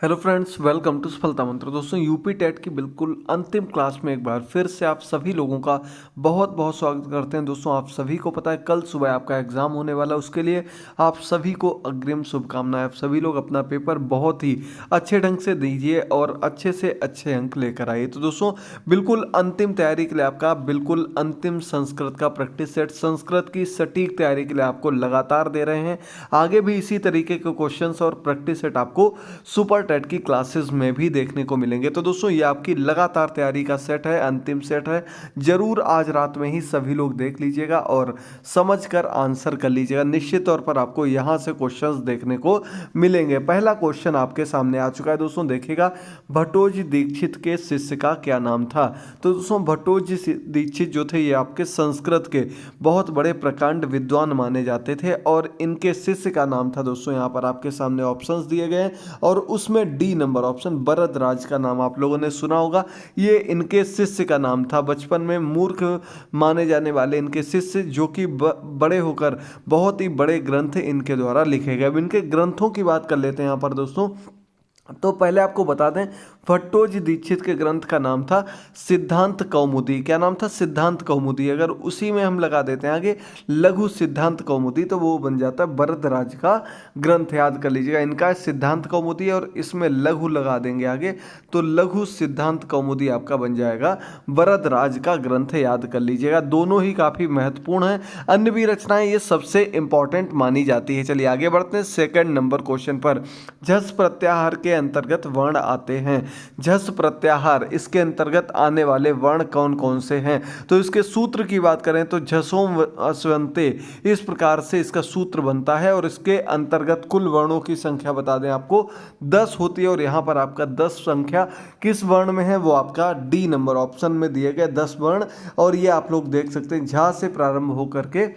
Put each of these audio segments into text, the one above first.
Hello friends, welcome to सफलता मंत्र। दोस्तों, यूपी टेट की बिल्कुल अंतिम क्लास में एक बार फिर से आप सभी लोगों का बहुत बहुत स्वागत करते हैं। दोस्तों, आप सभी को पता है कल सुबह आपका एग्ज़ाम होने वाला है, उसके लिए आप सभी को अग्रिम शुभकामनाएं। आप सभी लोग अपना पेपर बहुत ही अच्छे ढंग से दीजिए और अच्छे से अच्छे अंक लेकर आइए। तो दोस्तों, बिल्कुल अंतिम तैयारी के लिए आपका बिल्कुल अंतिम संस्कृत का प्रैक्टिस सेट, संस्कृत की सटीक तैयारी के लिए आपको लगातार दे रहे हैं। आगे भी इसी तरीके के क्वेश्चंस और प्रैक्टिस सेट आपको सुपर टेट की क्लासेस में भी देखने को मिलेंगे। तो दोस्तों, ये आपकी लगातार तैयारी का सेट है, अंतिम सेट है। जरूर आज रात में ही सभी लोग देख लीजिएगा और समझकर आंसर कर लीजिएगा। निश्चित तौर पर आपको यहाँ से क्वेश्चंस देखने को मिलेंगे। पहला क्वेश्चन आपके सामने आ चुका है दोस्तों, देखिएगा। भट्टोजी दीक्षित के शिष्य का क्या नाम था? तो दोस्तों, भट्टोजी दीक्षित जो थे ये आपके संस्कृत के बहुत बड़े प्रकांड विद्वान माने जाते थे और इनके शिष्य का नाम था दोस्तों, यहाँ पर आपके सामने ऑप्शंस दिए गए हैं और उसमें डी नंबर ऑप्शन भरद्वाज का नाम आप लोगों ने सुना होगा। ये इनके शिष्य का नाम था। बचपन में मूर्ख माने जाने वाले इनके शिष्य, जो कि बड़े होकर बहुत ही बड़े ग्रंथ इनके द्वारा लिखे गए। अब इनके ग्रंथों की बात कर लेते हैं यहाँ पर दोस्तों। तो पहले आपको बता दें, भट्टोजी दीक्षित के ग्रंथ का नाम था सिद्धांत कौमुदी। क्या नाम था? सिद्धांत कौमुदी। अगर उसी में हम लगा देते हैं आगे लघु सिद्धांत कौमुदी, तो वो बन जाता है भरद्वाज का ग्रंथ। याद कर लीजिएगा, इनका सिद्धांत कौमुदी और इसमें लघु लगा देंगे आगे, तो लघु सिद्धांत कौमुदी आपका बन जाएगा भरद्वाज का ग्रंथ। याद कर लीजिएगा, दोनों ही काफ़ी महत्वपूर्ण हैं। अन्य भी रचनाएं ये सबसे इंपॉर्टेंट मानी जाती है। चलिए आगे बढ़ते हैं सेकंड नंबर क्वेश्चन पर। झस प्रत्याहार के अंतर्गत वर्ण आते हैं। झस प्रत्याहार, इसके अंतर्गत आने वाले वर्ण कौन कौन से हैं? तो इसके सूत्र की बात करें तो झसोम अस्वंते, इस प्रकार से इसका सूत्र बनता है और इसके अंतर्गत कुल वर्णों की संख्या बता दें आपको 10 होती है। और यहाँ पर आपका 10 संख्या किस वर्ण में है? वो आपका डी नंबर ऑप्शन में दिए गए 10 वर्ण। और ये आप लोग देख सकते हैं, झा से प्रारंभ होकर के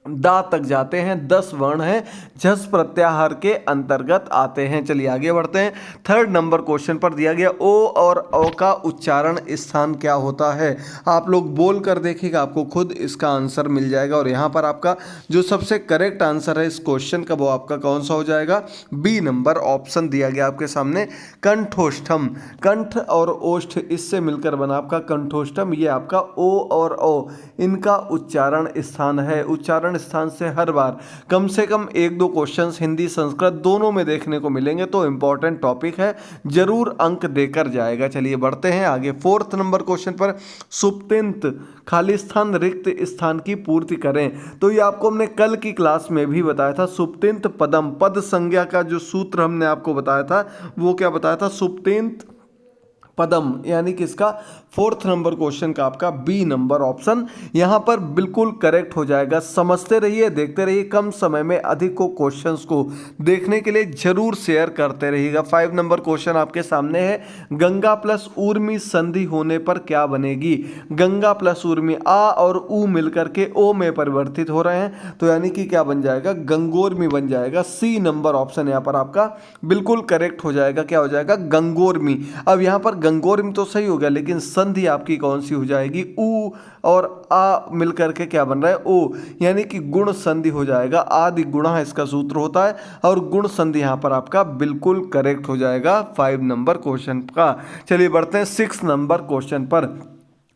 दा तक जाते हैं, 10 वर्ण हैं, झस प्रत्याहार के अंतर्गत आते हैं। चलिए आगे बढ़ते हैं। थर्ड नंबर क्वेश्चन पर दिया गया ओ और औ का उच्चारण स्थान क्या होता है? आप लोग बोल कर देखिएगा, आपको खुद इसका आंसर मिल जाएगा। और यहाँ पर आपका जो सबसे करेक्ट आंसर है इस क्वेश्चन का, वो आपका कौन सा हो जाएगा? बी नंबर ऑप्शन दिया गया आपके सामने, कंठोष्ठम। कंठ और ओष्ठ इससे मिलकर बना आपका कंठोष्ठम। ये आपका ओ और ओ, इनका उच्चारण स्थान है। उच्चारण स्थान से हर बार कम से कम 1-2 क्वेश्चंस हिंदी संस्कृत दोनों में देखने को मिलेंगे, तो इंपॉर्टेंट टॉपिक है, जरूर अंक देकर जाएगा। चलिए बढ़ते हैं आगे फोर्थ नंबर क्वेश्चन पर। सुप्तिंत खाली स्थान रिक्त स्थान की पूर्ति करें। तो ये आपको हमने कल की क्लास में भी बताया था। सुप्तिंत पदम, पद संज्ञा का जो सूत्र हमने आपको बताया था, वो क्या बताया था? सुप्तिंत पदम, यानी कि इसका फोर्थ नंबर क्वेश्चन का आपका बी नंबर ऑप्शन यहां पर बिल्कुल करेक्ट हो जाएगा। समझते रहिए, देखते रहिए, कम समय में अधिक को क्वेश्चंस को देखने के लिए जरूर शेयर करते रहिएगा। 5 नंबर क्वेश्चन आपके सामने है। गंगा प्लस ऊर्मी संधि होने पर क्या बनेगी? गंगा प्लस ऊर्मी, आ और ऊ मिलकर के ओ में परिवर्तित हो रहे हैं, तो यानी कि क्या बन जाएगा? गंगोर्मी बन जाएगा। सी नंबर ऑप्शन यहां पर आपका बिल्कुल करेक्ट हो जाएगा। क्या हो जाएगा? गंगोर्मी। अब यहां पर गंगोर्मी तो सही हो गया, लेकिन संधि आपकी कौन सी हो जाएगी? ऊ और आ मिलकर के क्या बन रहा है? ओ, यानी कि गुण संधि हो जाएगा। आदि गुणा इसका सूत्र होता है और गुण संधि यहां पर आपका बिल्कुल करेक्ट हो जाएगा 5 नंबर क्वेश्चन का। चलिए बढ़ते हैं 6 नंबर क्वेश्चन पर।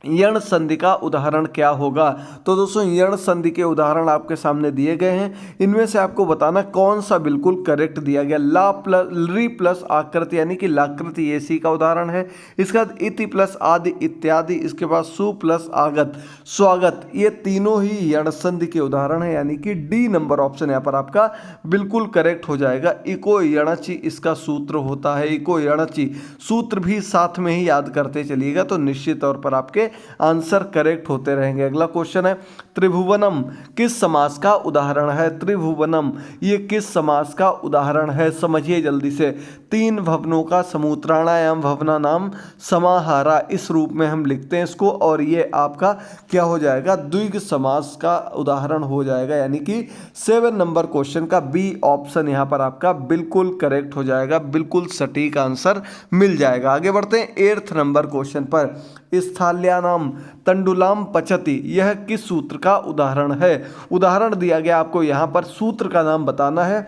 यण संधि का उदाहरण क्या होगा? तो दोस्तों, यण संधि के उदाहरण आपके सामने दिए गए हैं। इनमें से आपको बताना कौन सा बिल्कुल करेक्ट दिया गया। ला प्लस री प्लस आकृति, यानी कि लाकृति, ये सी का उदाहरण है। इसका बाद इति प्लस आदि इत्यादि, इसके बाद सु प्लस आगत स्वागत, ये तीनों ही यण संधि के उदाहरण है, यानी कि डी नंबर ऑप्शन यहाँ पर आपका बिल्कुल करेक्ट हो जाएगा। इको यणचि इसका सूत्र होता है। इको यणचि सूत्र भी साथ में ही याद करते चलिएगा, तो निश्चित तौर पर आपके आंसर करेक्ट होते रहेंगे। अगला क्वेश्चन है, त्रिभुवनम किस समास का उदाहरण है? त्रिभुवनम ये किस समास का उदाहरण है? समझिए जल्दी से। 3 भवनों का समूह, त्राणायाम भवना नाम समाहारा, इस रूप में हम लिखते हैं इसको, और ये आपका क्या हो जाएगा? द्विग समास का उदाहरण हो जाएगा, यानी कि 7 नंबर क्वेश्चन का बी ऑप्शन यहां पर आपका बिल्कुल करेक्ट हो जाएगा, बिल्कुल सटीक आंसर मिल जाएगा। आगे बढ़ते हैं 8th नंबर क्वेश्चन पर। स्थाल्यानाम तंडुलाम पचति, यह किस सूत्र का उदाहरण है? उदाहरण दिया गया आपको, यहां पर सूत्र का नाम बताना है।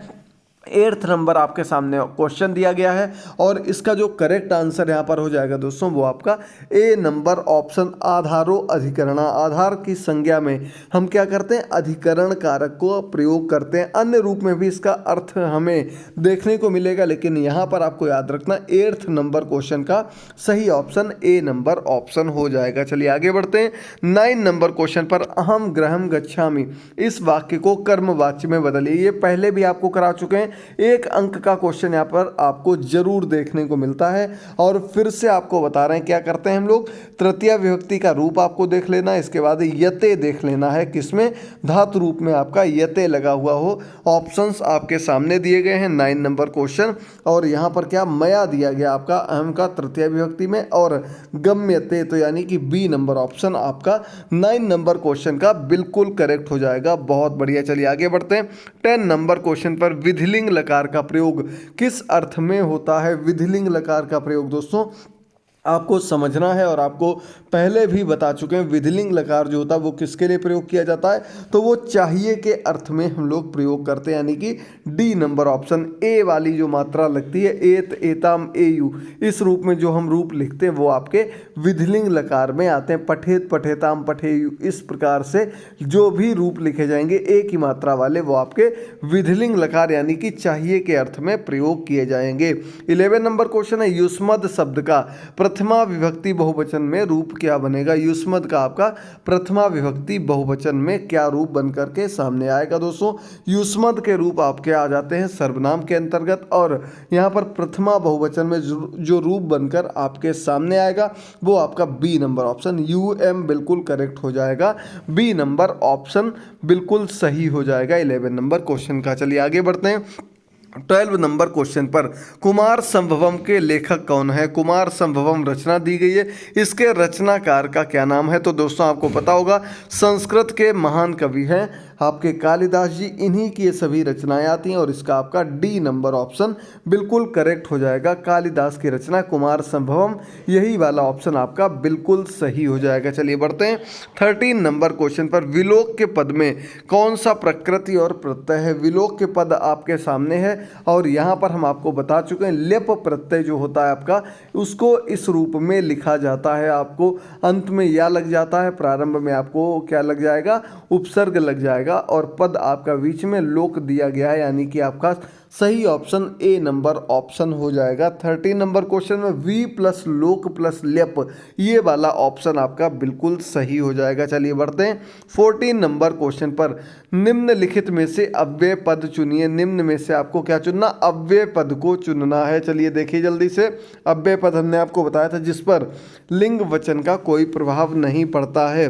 8th नंबर आपके सामने क्वेश्चन दिया गया है और इसका जो करेक्ट आंसर यहाँ पर हो जाएगा दोस्तों वो आपका ए नंबर ऑप्शन आधारो अधिकरणा। आधार की संज्ञा में हम क्या करते हैं, अधिकरण कारक को प्रयोग करते हैं। अन्य रूप में भी इसका अर्थ हमें देखने को मिलेगा, लेकिन यहाँ पर आपको याद रखना 8th नंबर क्वेश्चन का सही ऑप्शन ए नंबर ऑप्शन हो जाएगा। चलिए आगे बढ़ते हैं। 9 नंबर क्वेश्चन पर अहम ग्रहम गच्छामि इस वाक्य को कर्मवाच्य में बदलिए। ये पहले भी आपको करा चुके हैं। 1 अंक का क्वेश्चन यहाँ पर आपको जरूर देखने को मिलता है और फिर से आपको बता रहे हैं क्या करते हैं हम लोग, तृतीय विभक्ति का रूप आपको देख लेना है, इसके बाद यते देख लेना है, किसमें, धातु रूप में आपका यते लगा हुआ हो। ऑप्शंस आपके सामने दिए गए हैं 9 नंबर क्वेश्चन, और यहाँ पर क्या मया दिया गया आपका अहम का तृतीय विभक्ति में, और गम्यते तो यानी कि बी नंबर ऑप्शन आपका 9 नंबर क्वेश्चन का बिल्कुल करेक्ट हो जाएगा। बहुत बढ़िया, चलिए आगे बढ़ते हैं। 10 नंबर क्वेश्चन पर विधिलिंग लकार का प्रयोग किस अर्थ में होता है। विधिलिंग लकार का प्रयोग दोस्तों आपको समझना है और आपको पहले भी बता चुके हैं। विधिलिंग लकार जो होता है वो किसके लिए प्रयोग किया जाता है, तो वो चाहिए के अर्थ में हम लोग प्रयोग करते हैं, यानी कि डी नंबर ऑप्शन ए वाली जो मात्रा लगती है, एत एताम एयु, इस रूप में जो हम रूप लिखते हैं वो आपके विधिलिंग लकार में आते हैं। पठेत पठेताम पठेयु, इस प्रकार से जो भी रूप लिखे जाएंगे ए की मात्रा वाले वो आपके विधिलिंग लकार यानी कि चाहिए के अर्थ में प्रयोग किए जाएंगे। 11 नंबर क्वेश्चन है, युष्मद शब्द का प्रथमा विभक्ति बहुवचन में रूप क्या बनेगा। युष्मद का आपका प्रथमा विभक्ति बहुवचन में क्या रूप बन करके सामने आएगा दोस्तों। युष्मद के रूप आपके आ जाते हैं सर्वनाम के अंतर्गत, और यहाँ पर प्रथमा बहुवचन में जो रूप बनकर आपके सामने आएगा वो आपका बी नंबर ऑप्शन यूएम बिल्कुल करेक्ट हो जाएगा। बी नंबर ऑप्शन बिल्कुल सही हो जाएगा 11 नंबर क्वेश्चन का। चलिए आगे बढ़ते हैं। 12 नंबर क्वेश्चन पर कुमार संभवम के लेखक कौन है। कुमार संभवम रचना दी गई है, इसके रचनाकार का क्या नाम है। तो दोस्तों आपको पता होगा संस्कृत के महान कवि हैं आपके कालिदास जी, इन्हीं की ये सभी रचनाएं आती हैं और इसका आपका डी नंबर ऑप्शन बिल्कुल करेक्ट हो जाएगा। कालिदास की रचना कुमार संभवम, यही वाला ऑप्शन आपका बिल्कुल सही हो जाएगा। चलिए बढ़ते हैं 13 नंबर क्वेश्चन पर विलोक के पद में कौन सा प्रकृति और प्रत्यय है। विलोक के पद आपके सामने है और यहाँ पर हम आपको बता चुके हैं लेप प्रत्यय जो होता है आपका उसको इस रूप में लिखा जाता है। आपको अंत में या लग जाता है, प्रारंभ में आपको क्या लग जाएगा, उपसर्ग लग जाएगा, और पद आपका बीच में लोक दिया गया है, यानी कि आपका सही ऑप्शन ए नंबर ऑप्शन हो जाएगा। 13 नंबर क्वेश्चन में वी प्लस लोक प्लस लेप, ये वाला ऑप्शन आपका बिल्कुल सही हो जाएगा। चलिए बढ़ते हैं 14 नंबर क्वेश्चन पर निम्नलिखित में से अव्यय पद चुनिए। निम्न में से आपको क्या चुनना, अव्यय पद को चुनना है। चलिए देखिए जल्दी से। अव्यय पद हमने आपको बताया था जिस पर लिंग वचन का कोई प्रभाव नहीं पड़ता है,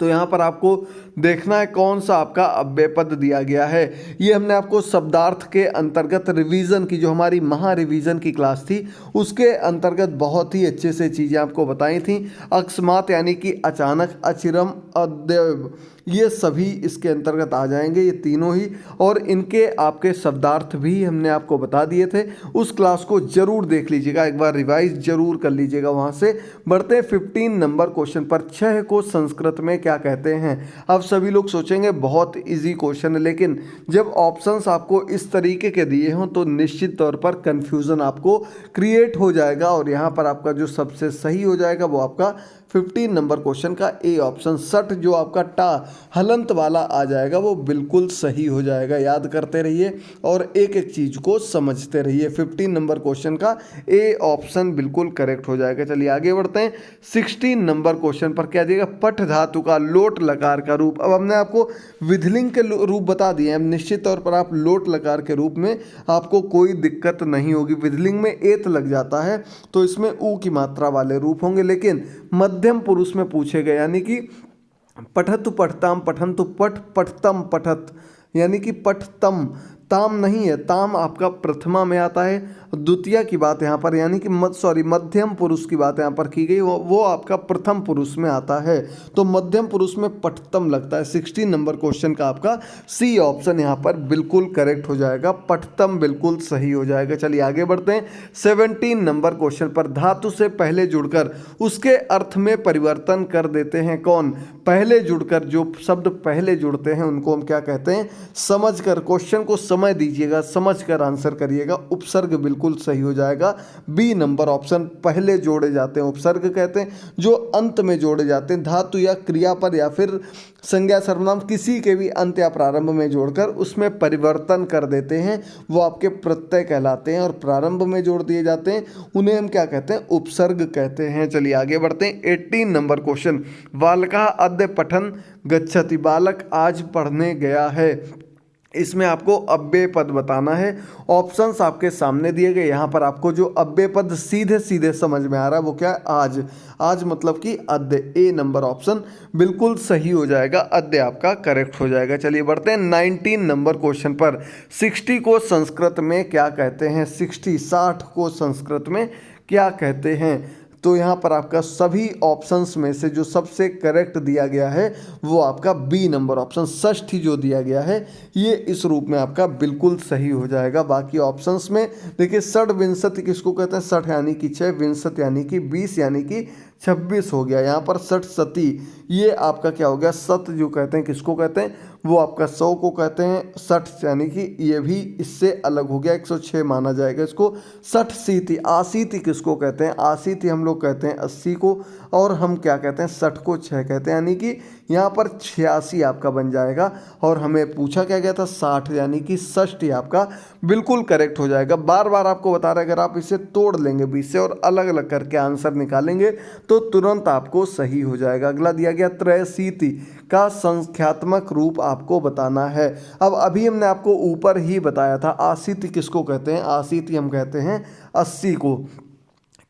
तो यहाँ पर आपको देखना है कौन सा आपका अव्यय पद दिया गया है। ये हमने आपको शब्दार्थ के अंतर्गत रिवीजन की, जो हमारी महा रिवीजन की क्लास थी उसके अंतर्गत बहुत ही अच्छे से चीज़ें आपको बताई थी। अकस्मात यानी कि अचानक, अचिरम, अद्यव, ये सभी इसके अंतर्गत आ जाएंगे, ये तीनों ही, और इनके आपके शब्दार्थ भी हमने आपको बता दिए थे। उस क्लास को जरूर देख लीजिएगा, एक बार रिवाइज जरूर कर लीजिएगा वहाँ से। बढ़ते हैं 15 नंबर क्वेश्चन पर, छह को संस्कृत में क्या कहते हैं। अब सभी लोग सोचेंगे बहुत इजी क्वेश्चन है, लेकिन जब ऑप्शंस आपको इस तरीके के दिए हों तो निश्चित तौर पर कन्फ्यूज़न आपको क्रिएट हो जाएगा, और यहाँ पर आपका जो सबसे सही हो जाएगा वो आपका 15 नंबर क्वेश्चन का ए ऑप्शन सट, जो आपका टा हलंत वाला आ जाएगा वो बिल्कुल सही हो जाएगा। याद करते रहिए और एक एक चीज़ को समझते रहिए। 15 नंबर क्वेश्चन का ए ऑप्शन बिल्कुल करेक्ट हो जाएगा। चलिए आगे बढ़ते हैं 16 नंबर क्वेश्चन पर क्या दिएगा, पठ धातु का लोट लकार का रूप। अब हमने आपको विधिलिंग के रूप बता दिए हैं, निश्चित तौर पर आप लोट लकार के रूप में आपको कोई दिक्कत नहीं होगी। विधिलिंग में एत लग जाता है तो इसमें ऊ की मात्रा वाले रूप होंगे, लेकिन मध्यम पुरुष में पूछे गए, यानी कि पठतु पठताम पठन्तु पठ पठतम पठत, यानी कि पठतम, ताम नहीं है, ताम आपका प्रथमा में आता है। द्वितीय की बात यहाँ पर, यानी कि मध्यम पुरुष की बात यहाँ पर की गई, वो आपका प्रथम पुरुष में आता है, तो मध्यम पुरुष में पठतम लगता है। 16 नंबर क्वेश्चन का आपका सी ऑप्शन यहाँ पर बिल्कुल करेक्ट हो जाएगा, पठतम बिल्कुल सही हो जाएगा। चलिए आगे बढ़ते हैं 17 नंबर क्वेश्चन पर, धातु से पहले जुड़कर उसके अर्थ में परिवर्तन कर देते हैं कौन। पहले जुड़कर, जो शब्द पहले जुड़ते हैं उनको हम क्या कहते हैं, समझकर, क्वेश्चन को समय दीजिएगा, समझ कर आंसर करिएगा। उपसर्ग बिल्कुल सही हो जाएगा, बी नंबर ऑप्शन। पहले जोड़े जाते हैं उपसर्ग कहते हैं, जो अंत में जोड़े जाते हैं, धातु या क्रियापद या फिर संज्ञा सर्वनाम किसी के भी अंत या प्रारंभ में जोड़कर उसमें परिवर्तन कर देते हैं, वो आपके प्रत्यय कहलाते हैं। और प्रारंभ में जोड़ दिए जाते हैं, उन्हें हम क्या कहते हैं? उपसर्ग कहते हैं। चलिए आगे बढ़ते हैं। 18 नंबर क्वेश्चन, बालकः अद्य पठन गच्छति, बालक आज पढ़ने गया है। इसमें आपको अव्यय पद बताना है। ऑप्शंस आपके सामने दिए गए। यहाँ पर आपको जो अव्यय पद सीधे सीधे समझ में आ रहा है वो क्या है? आज। आज मतलब कि अद्य, ए नंबर ऑप्शन बिल्कुल सही हो जाएगा, अद्य आपका करेक्ट हो जाएगा। चलिए बढ़ते हैं 19 नंबर क्वेश्चन पर। 60 को संस्कृत में क्या कहते हैं? 60 को संस्कृत में क्या कहते हैं? तो यहाँ पर आपका सभी ऑप्शंस में से जो सबसे करेक्ट दिया गया है वो आपका बी नंबर ऑप्शन, षष्ठी जो दिया गया है ये इस रूप में आपका बिल्कुल सही हो जाएगा। बाकी ऑप्शंस में देखिए, षड्विंशति किसको कहते हैं? 60 यानी कि 6, विंशति यानी कि 20 यानी कि 26 हो गया। यहाँ पर 60 सती, ये आपका क्या हो गया? सत जो कहते हैं किसको कहते हैं? वो आपका 100 को कहते हैं। 60 यानी कि ये भी इससे अलग हो गया, 106 माना जाएगा इसको। 60 सीति, आशीति किसको कहते हैं? आशीति हम लोग कहते हैं 80 को, और हम क्या कहते हैं? 60 को 6 कहते हैं, यानी कि यहाँ पर 86 आपका बन जाएगा। और हमें पूछा क्या गया था? 60 यानी कि षष्ठी आपका बिल्कुल करेक्ट हो जाएगा। बार बार आपको बता रहे, अगर आप इसे तोड़ लेंगे बीच से और अलग अलग करके आंसर निकालेंगे तो तुरंत आपको सही हो जाएगा। अगला दिया गया, त्रयशीति का संख्यात्मक रूप आपको बताना है। अब अभी हमने आपको ऊपर ही बताया था, आशीति किसको कहते हैं? आशीति हम कहते हैं 80 को।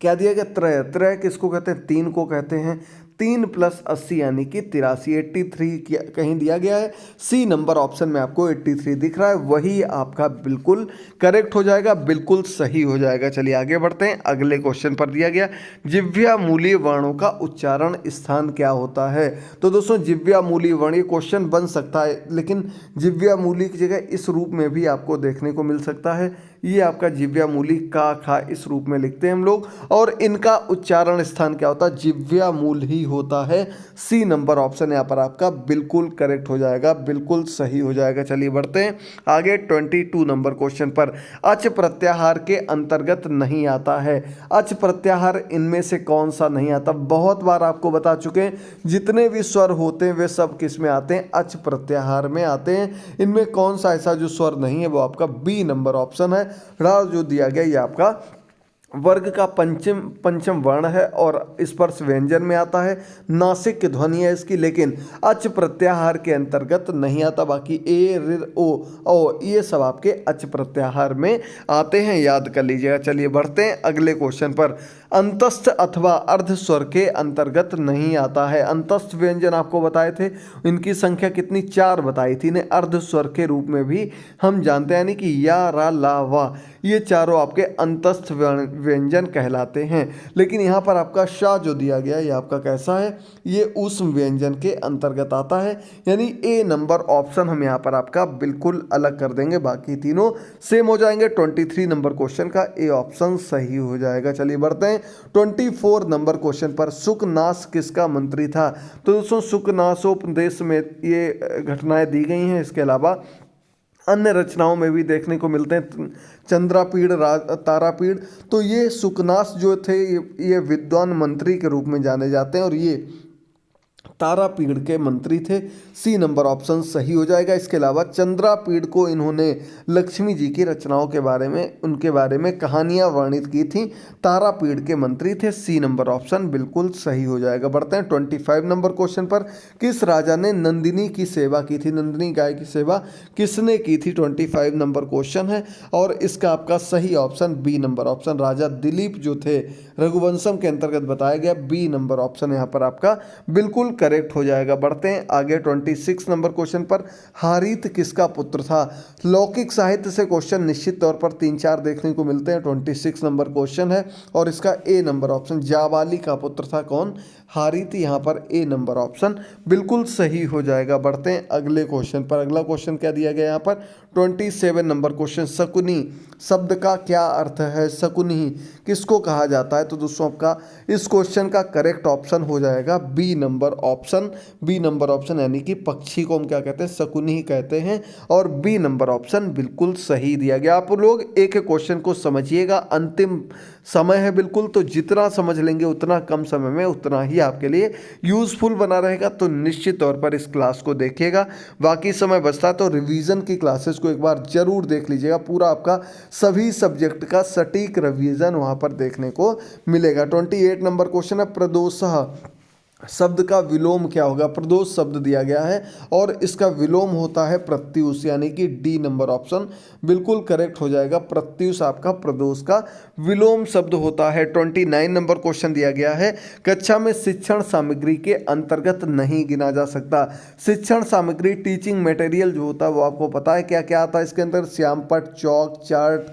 क्या दिया गया? त्रय, त्रय किसको कहते हैं? 3 को कहते हैं। 3 + 80 यानी कि 83, 83 कहीं दिया गया है? सी नंबर ऑप्शन में आपको 83 दिख रहा है, वही आपका बिल्कुल करेक्ट हो जाएगा, बिल्कुल सही हो जाएगा। चलिए आगे बढ़ते हैं। अगले क्वेश्चन पर दिया गया, जिह्वामूलीय वर्णों का उच्चारण स्थान क्या होता है? तो दोस्तों जिह्वामूलीय वर्ण, ये क्वेश्चन बन सकता है, लेकिन जिह्वामूली की जगह इस रूप में भी आपको देखने को मिल सकता है। ये आपका जिह्वामूली का, खा, इस रूप में लिखते हैं हम लोग, और इनका उच्चारण स्थान क्या होता है? जिह्वामूल ही होता है। सी नंबर ऑप्शन यहाँ पर आपका बिल्कुल करेक्ट हो जाएगा, बिल्कुल सही हो जाएगा। चलिए बढ़ते हैं आगे 22 नंबर क्वेश्चन पर। अच प्रत्याहार के अंतर्गत नहीं आता है। अच प्रत्याहार इनमें से कौन सा नहीं आता? बहुत बार आपको बता चुके हैं, जितने भी स्वर होते हैं वे सब किस में आते हैं? अच प्रत्याहार में आते हैं। इनमें कौन सा ऐसा जो स्वर नहीं है? वो आपका बी नंबर ऑप्शन है। रा जो दिया गया ये आपका वर्ग का पंचम वर्ण है और स्पर्श व्यंजन में आता है। नासिक की ध्वनि है इसकी, लेकिन अच प्रत्याहार के अंतर्गत नहीं आता। बाकी ए, ऋ, ओ ये सब आपके अच प्रत्याहार में आते हैं, याद कर लीजिएगा। चलिए बढ़ते हैं अगले क्वेश्चन पर। अंतस्थ अथवा अर्ध स्वर के अंतर्गत नहीं आता है। अंतस्थ व्यंजन आपको बताए थे, इनकी संख्या कितनी? 4 बताई थी। इन्हें अर्ध स्वर के रूप में भी हम जानते हैं, यानी कि या, रा, ला, वा, ये चारों आपके अंतस्थ व्यंजन कहलाते हैं। लेकिन यहाँ पर आपका शा जो दिया गया है ये आपका कैसा है? ये ऊष्म व्यंजन के अंतर्गत आता है, यानी ए नंबर ऑप्शन हम यहाँ पर आपका बिल्कुल अलग कर देंगे, बाकी तीनों सेम हो जाएंगे। 23 नंबर क्वेश्चन का ए ऑप्शन सही हो जाएगा। चलिए बढ़ते हैं 24 नंबर क्वेश्चन पर। सुकनास किसका मंत्री था? तो दोस्तों सुकनासोपदेश में ये घटनाएं दी गई हैं। इसके अलावा अन्य रचनाओं में भी देखने को मिलते हैं, चंद्रापीड़, तारापीड़। तो ये सुकनास जो थे ये विद्वान मंत्री के रूप में जाने जाते हैं और ये तारापीड़ के मंत्री थे। सी नंबर ऑप्शन सही हो जाएगा। इसके अलावा चंद्रापीड़ को इन्होंने लक्ष्मी जी की रचनाओं के बारे में, उनके बारे में कहानियां वर्णित की थी। तारापीड़ के मंत्री थे। सी नंबर ऑप्शन बिल्कुल सही हो जाएगा। बढ़ते हैं 25 नंबर क्वेश्चन पर। किस राजा ने नंदिनी की सेवा की थी? नंदिनी गाय की सेवा किसने की थी? 25 नंबर क्वेश्चन है और इसका आपका सही ऑप्शन बी नंबर ऑप्शन, राजा दिलीप जो थे, रघुवंशम के अंतर्गत बताया गया। बी नंबर ऑप्शन यहाँ पर आपका बिल्कुल करेक्ट हो जाएगा। बढ़ते हैं आगे 26 नंबर क्वेश्चन पर। हारीत किसका पुत्र था? लौकिक साहित्य से क्वेश्चन निश्चित तौर पर 3-4 देखने को मिलते हैं। 26 नंबर क्वेश्चन है और इसका ए नंबर ऑप्शन, जाबाली का पुत्र था कौन? हारीत। यहाँ पर ए नंबर ऑप्शन बिल्कुल सही हो जाएगा। बढ़ते हैं अगले क्वेश्चन पर। अगला क्वेश्चन क्या दिया गया यहाँ पर? 27 नंबर क्वेश्चन, शकुनी शब्द का क्या अर्थ है? शकुनी किसको कहा जाता है? तो दोस्तों आपका इस क्वेश्चन का करेक्ट ऑप्शन हो जाएगा B number option. B number option यानी कि पक्षी को हम क्या कहते हैं? शकुनी कहते हैं। और बी नंबर ऑप्शन बिल्कुल सही दिया गया। आप लोग एक एक क्वेश्चन को समझिएगा, अंतिम समय है बिल्कुल, तो जितना समझ लेंगे उतना कम समय में उतना ही आपके लिए यूजफुल बना रहेगा। तो निश्चित तौर पर इस क्लास को देखिएगा। बाकी समय बचता है तो रिवीजन की क्लासेस को एक बार जरूर देख लीजिएगा। पूरा आपका सभी सब्जेक्ट का सटीक रिवीजन वहां पर देखने को मिलेगा। 28 नंबर क्वेश्चन है, प्रदोषः शब्द का विलोम क्या होगा? प्रदोष शब्द दिया गया है और इसका विलोम होता है प्रत्युष, यानी कि डी नंबर ऑप्शन बिल्कुल करेक्ट हो जाएगा। प्रत्युष आपका प्रदोष का विलोम शब्द होता है। 29 नंबर क्वेश्चन दिया गया है, कक्षा में शिक्षण सामग्री के अंतर्गत नहीं गिना जा सकता। शिक्षण सामग्री टीचिंग मटेरियल जो होता है वो आपको पता है क्या क्या आता है इसके अंदर? श्यामपट्ट, चौक, चार्ट,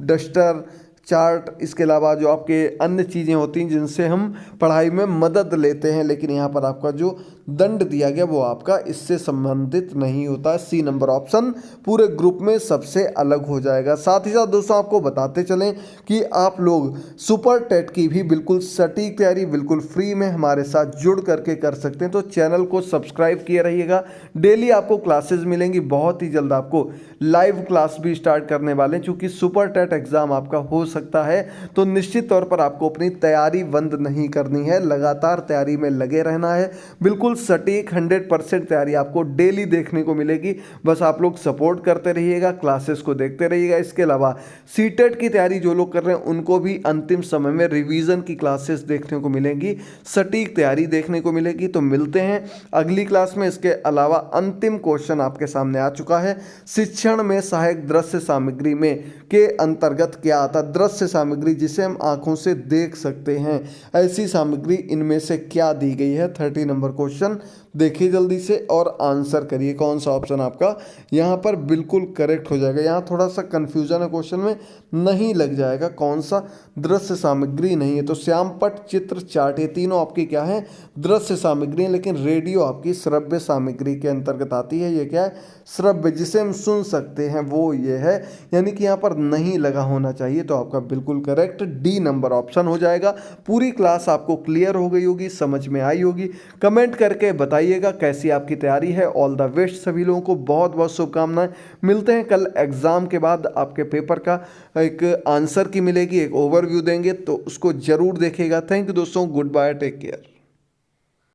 डस्टर, चार्ट, इसके अलावा जो आपके अन्य चीज़ें होती हैं जिनसे हम पढ़ाई में मदद लेते हैं। लेकिन यहाँ पर आपका जो दंड दिया गया वो आपका इससे संबंधित नहीं होता है। सी नंबर ऑप्शन पूरे ग्रुप में सबसे अलग हो जाएगा। साथ ही साथ दोस्तों आपको बताते चलें कि आप लोग सुपर टेट की भी बिल्कुल सटीक तैयारी बिल्कुल फ्री में हमारे साथ जुड़ करके कर सकते हैं। तो चैनल को सब्सक्राइब किए रहिएगा। डेली आपको क्लासेस मिलेंगी। बहुत ही जल्द आपको लाइव क्लास भी स्टार्ट करने वाले हैं, चूँकि सुपर टेट एग्जाम आपका हो सकता है। तो निश्चित तौर पर आपको अपनी तैयारी बंद नहीं करनी है, लगातार तैयारी में लगे रहना है। बिल्कुल सटीक 100% तैयारी आपको डेली देखने को मिलेगी। बस आप लोग सपोर्ट करते रहिएगा, क्लासेस को देखते रहिएगा। इसके अलावा सीटेट की तैयारी जो लोग कर रहे हैं उनको भी अंतिम समय में रिवीजन की क्लासेस देखने को मिलेंगी, सटीक तैयारी देखने को मिलेगी। तो मिलते हैं अगली क्लास में। इसके अलावा अंतिम क्वेश्चन आपके सामने आ चुका है, शिक्षण में सहायक दृश्य सामग्री में के अंतर्गत क्या आता? दृश्य सामग्री जिसे हम आंखों से देख सकते हैं, ऐसी सामग्री इनमें से क्या दी गई है? 30 नंबर क्वेश्चन देखिए जल्दी से और आंसर करिए कौन सा ऑप्शन आपका यहाँ पर बिल्कुल करेक्ट हो जाएगा। यहाँ थोड़ा सा कंफ्यूजन है क्वेश्चन में, नहीं लग जाएगा कौन सा दृश्य सामग्री नहीं है। तो श्यामपट्ट, चित्र, चार्ट, ये तीनों आपकी क्या है? दृश्य सामग्री है। लेकिन रेडियो आपकी श्रव्य सामग्री के अंतर्गत आती है। ये क्या है? श्रव्य, जिसे हम सुन सकते हैं वो ये है, यानी कि यहाँ पर नहीं लगा होना चाहिए। तो आपका बिल्कुल करेक्ट डी नंबर ऑप्शन हो जाएगा। पूरी क्लास आपको क्लियर हो गई होगी, समझ में आई होगी। कमेंट करके बताइएगा कैसी आपकी तैयारी है। ऑल द बेस्ट सभी लोगों को, बहुत बहुत शुभकामनाएं। मिलते हैं कल एग्जाम के बाद। आपके पेपर का एक आंसर की मिलेगी, एक ओवरव्यू देंगे, तो उसको जरूर देखिएगा। थैंक यू दोस्तों, गुड बाय, टेक केयर।